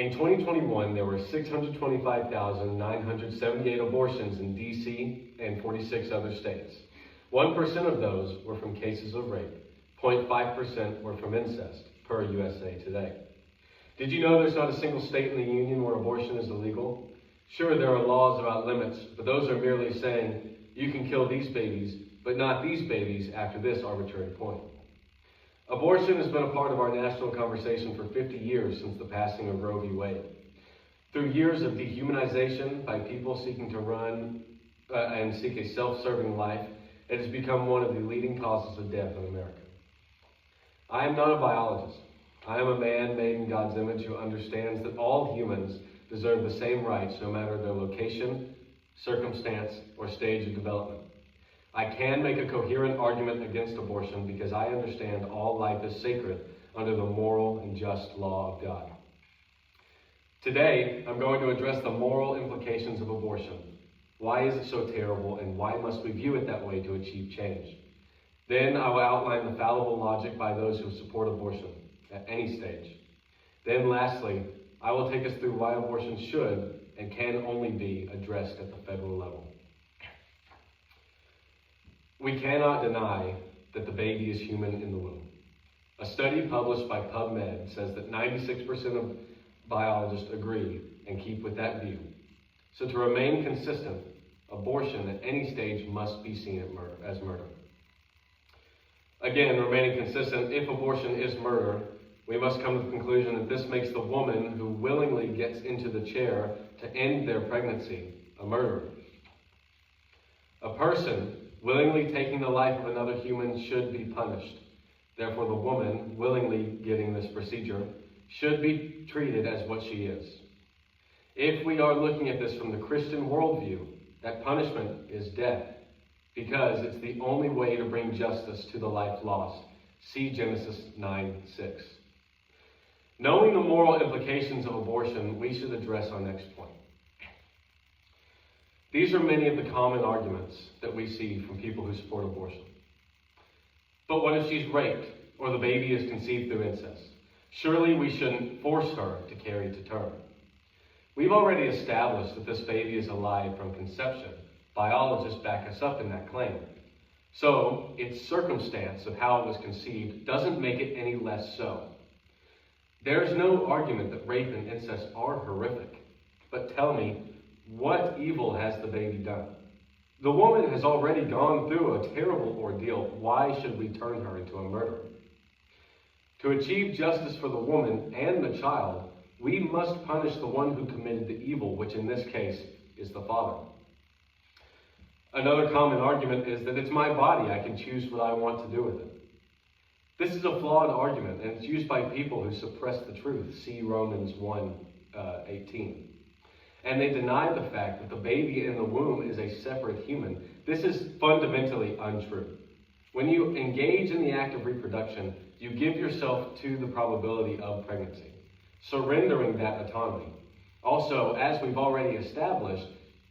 In 2021, there were 625,978 abortions in D.C. and 46 other states. 1% of those were from cases of rape. 0.5% were from incest, per USA Today. Did you know there's not a single state in the union where abortion is illegal? Sure, there are laws about limits, but those are merely saying you can kill these babies, but not these babies after this arbitrary point. Abortion has been a part of our national conversation for 50 years since the passing of Roe v. Wade. Through years of dehumanization by people seeking to run and seek a self-serving life, it has become one of the leading causes of death in America. I am not a biologist. I am a man made in God's image who understands that all humans deserve the same rights no matter their location, circumstance, or stage of development. I can make a coherent argument against abortion because I understand all life is sacred under the moral and just law of God. Today, I'm going to address the moral implications of abortion. Why is it so terrible, and why must we view it that way to achieve change? Then I will outline the fallible logic by those who support abortion at any stage. Then lastly, I will take us through why abortion should and can only be addressed at the federal level. We cannot deny that the baby is human in the womb. A study published by PubMed says that 96% of biologists agree and keep with that view. So to remain consistent, abortion at any stage must be seen as murder. Again, remaining consistent, if abortion is murder, we must come to the conclusion that this makes the woman who willingly gets into the chair to end their pregnancy a murderer. A person willingly taking the life of another human should be punished. Therefore, the woman willingly getting this procedure should be treated as what she is. If we are looking at this from the Christian worldview, that punishment is death, because it's the only way to bring justice to the life lost. See Genesis 9:6. Knowing the moral implications of abortion, we should address our next point. These are many of the common arguments that we see from people who support abortion. But what if she's raped or the baby is conceived through incest? Surely we shouldn't force her to carry to term. We've already established that this baby is alive from conception. Biologists back us up in that claim. So its circumstance of how it was conceived doesn't make it any less so. There's no argument that rape and incest are horrific. But tell me, what evil has the baby done? The woman has already gone through a terrible ordeal. Why should we turn her into a murderer? To achieve justice for the woman and the child, we must punish the one who committed the evil, which in this case is the father. Another common argument is that it's my body. I can choose what I want to do with it. This is a flawed argument, and it's used by people who suppress the truth. See Romans 1:18. And they deny the fact that the baby in the womb is a separate human. This is fundamentally untrue. When you engage in the act of reproduction, you give yourself to the probability of pregnancy, surrendering that autonomy. Also, as we've already established,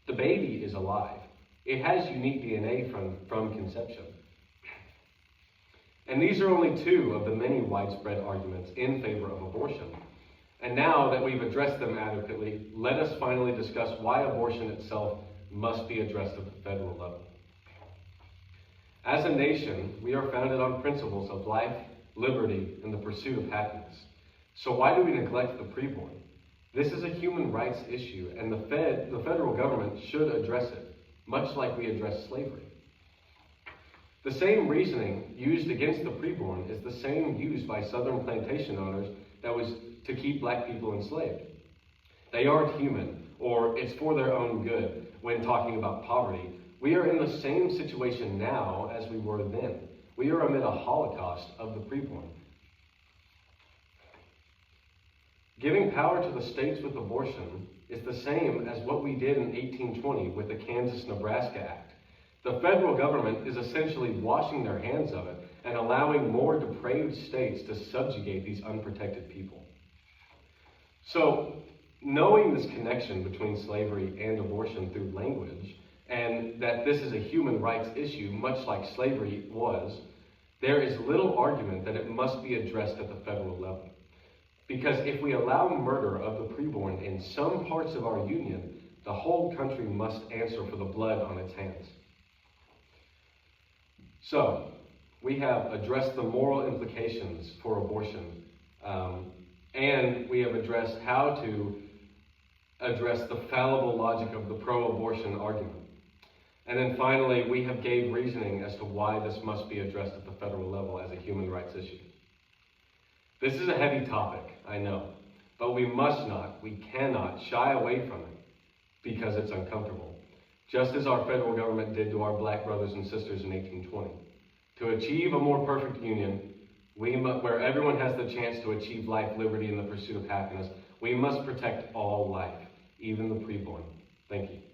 the baby is alive. It has unique DNA from conception. And these are only two of the many widespread arguments in favor of abortion. And now that we've addressed them adequately, let us finally discuss why abortion itself must be addressed at the federal level. As a nation, we are founded on principles of life, liberty, and the pursuit of happiness. So why do we neglect the preborn? This is a human rights issue, and the federal government should address it, much like we address slavery. The same reasoning used against the preborn is the same used by Southern plantation owners that was to keep black people enslaved. They aren't human, or it's for their own good when talking about poverty. We are in the same situation now as we were then. We are amid a holocaust of the preborn. Giving power to the states with abortion is the same as what we did in 1820 with the Kansas-Nebraska Act. The federal government is essentially washing their hands of it and allowing more depraved states to subjugate these unprotected people. So, knowing this connection between slavery and abortion through language, and that this is a human rights issue, much like slavery was, there is little argument that it must be addressed at the federal level. Because if we allow murder of the preborn in some parts of our union, the whole country must answer for the blood on its hands. So, we have addressed the moral implications for abortion, and we have addressed how to address the fallible logic of the pro-abortion argument. And then finally, we have gave reasoning as to why this must be addressed at the federal level as a human rights issue. This is a heavy topic, I know, but we cannot shy away from it because it's uncomfortable, just as our federal government did to our black brothers and sisters in 1820. To achieve a more perfect union, where everyone has the chance to achieve life, liberty, and the pursuit of happiness, we must protect all life, even the preborn. Thank you.